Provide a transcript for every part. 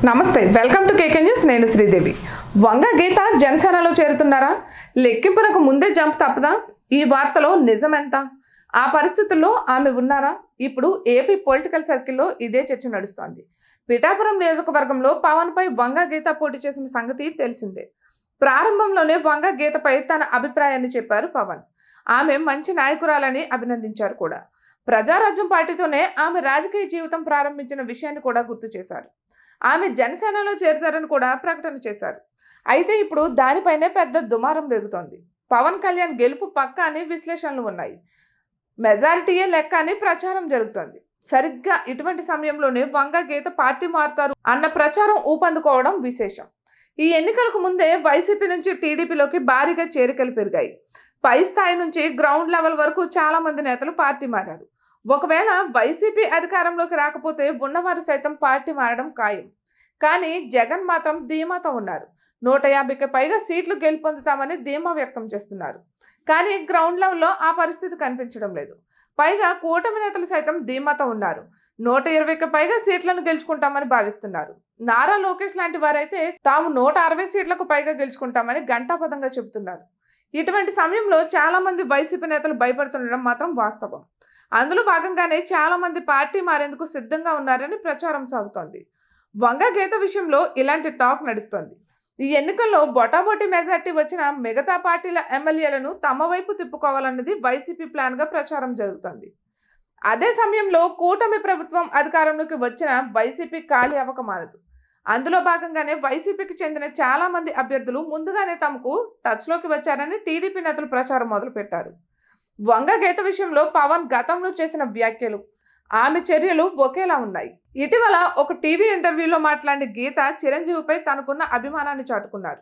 నమస్తే, welcome to KK news. నేను శ్రీదేవి. వంగ గీత జనసేనలో చేరుతున్నారా? లెక్కింపునకు ముందే జంప్ తప్పదా? ఈ వార్తలో నిజమెంత? ఆ పరిస్థితుల్లో ఆమె ఉన్నారా? ఇప్పుడు ఏపీ పొలిటికల్ సర్కిల్లో ఇదే చర్చ నడుస్తోంది. పిఠాపురం నియోజకవర్గంలో పవన్ పై వంగ గీత పోటీ చేసిన సంగతి తెలిసిందే. ప్రారంభంలోనే వంగ గీతపై తన అభిప్రాయాన్ని చెప్పారు పవన్. ఆమె మంచి నాయకురాలని అభినందించారు కూడా. ప్రజారాజ్యం పార్టీతోనే ఆమె రాజకీయ జీవితం ప్రారంభించిన విషయాన్ని కూడా గుర్తు చేశారు. ఆమె జనసేనలో చేరుతారని కూడా ప్రకటన చేశారు. అయితే ఇప్పుడు దానిపైనే పెద్ద దుమారం రేగుతోంది. పవన్ కళ్యాణ్ గెలుపు పక్కా అని విశ్లేషణలు ఉన్నాయి. మెజారిటీయే లెక్క అని ప్రచారం జరుగుతోంది. సరిగ్గా ఇటువంటి సమయంలోనే వంగ గీత పార్టీ మారుతారు అన్న ప్రచారం ఊపందుకోవడం విశేషం. ఈ ఎన్నికలకు ముందే వైసీపీ నుంచి టీడీపీలోకి భారీగా చేరికలు పెరిగాయి. పై స్థాయి నుంచి గ్రౌండ్ లెవెల్ వరకు చాలా మంది నేతలు పార్టీ మారారు. ఒకవేళ వైసీపీ అధికారంలోకి రాకపోతే ఉన్నవారు సైతం పార్టీ మారడం ఖాయం. కానీ జగన్ మాత్రం ధీమాతో ఉన్నారు. 150కి పైగా సీట్లు గెలుపొందుతామని ధీమా వ్యక్తం చేస్తున్నారు. కానీ గ్రౌండ్ లెవెల్లో ఆ పరిస్థితి కనిపించడం లేదు. పైగా కూటమి నేతలు సైతం ధీమాతో ఉన్నారు. 120కి పైగా సీట్లను గెలుచుకుంటామని భావిస్తున్నారు. నారా లోకేష్ లాంటి వారైతే తాము 160 సీట్లకు పైగా గెలుచుకుంటామని ఘంటాపథంగా చెబుతున్నారు. ఇటువంటి సమయంలో చాలా మంది వైసీపీ నేతలు భయపడుతుండడం మాత్రం వాస్తవం. అందులో భాగంగానే చాలా మంది పార్టీ మారేందుకు సిద్ధంగా ఉన్నారని ప్రచారం సాగుతోంది. వంగ గీత విషయంలో ఇలాంటి టాక్ నడుస్తోంది. ఈ ఎన్నికల్లో బొటాబొటి మెజార్టీ వచ్చిన మిగతా పార్టీల ఎమ్మెల్యేలను తమ వైపు తిప్పుకోవాలన్నది వైసీపీ ప్లాన్ గా ప్రచారం జరుగుతోంది. అదే సమయంలో కూటమి ప్రభుత్వం అధికారంలోకి వచ్చిన వైసీపీ ఖాళీ అవ్వక మానదు. అందులో భాగంగానే వైసీపీకి చెందిన చాలా మంది అభ్యర్థులు ముందుగానే తమకు టచ్లోకి వచ్చారని టీడీపీ నేతలు ప్రచారం మొదలుపెట్టారు. వంగ గీత విషయంలో పవన్ గతంలో చేసిన వ్యాఖ్యలు, ఆమె చర్యలు ఒకేలా ఉన్నాయి. ఇటీవల ఒక టీవీ ఇంటర్వ్యూలో మాట్లాడిన గీత చిరంజీవిపై తనకున్న అభిమానాన్ని చాటుకున్నారు.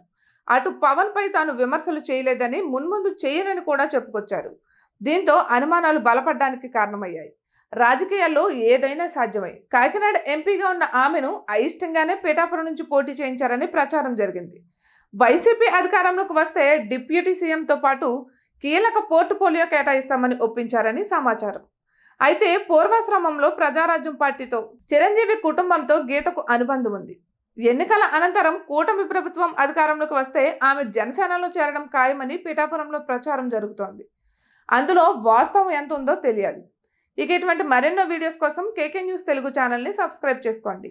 అటు పవన్ పై తాను విమర్శలు చేయలేదని, మున్ముందు చేయనని కూడా చెప్పుకొచ్చారు. దీంతో అనుమానాలు బలపడడానికి కారణమయ్యాయి. రాజకీయాల్లో ఏదైనా సాధ్యమై కాకినాడ ఎంపీగా ఉన్న ఆమెను అయిష్టంగానే పిఠాపురం నుంచి పోటీ చేయించారని ప్రచారం జరిగింది. వైసీపీ అధికారంలోకి వస్తే డిప్యూటీ సీఎంతో పాటు కీలక పోర్టుఫోలియో కేటాయిస్తామని ఒప్పించారని సమాచారం. అయితే పూర్వాశ్రమంలో ప్రజారాజ్యం పార్టీతో, చిరంజీవి కుటుంబంతో గీతకు అనుబంధం ఉంది. ఎన్నికల అనంతరం కూటమి ప్రభుత్వం అధికారంలోకి వస్తే ఆమె జనసేనలో చేరడం ఖాయమని పిఠాపురంలో ప్రచారం జరుగుతోంది. అందులో వాస్తవం ఎంత ఉందో తెలియాలి. ఇక ఇటువంటి మరెన్నో వీడియోస్ కోసం కేకే న్యూస్ తెలుగు ఛానల్ని సబ్స్క్రైబ్ చేసుకోండి.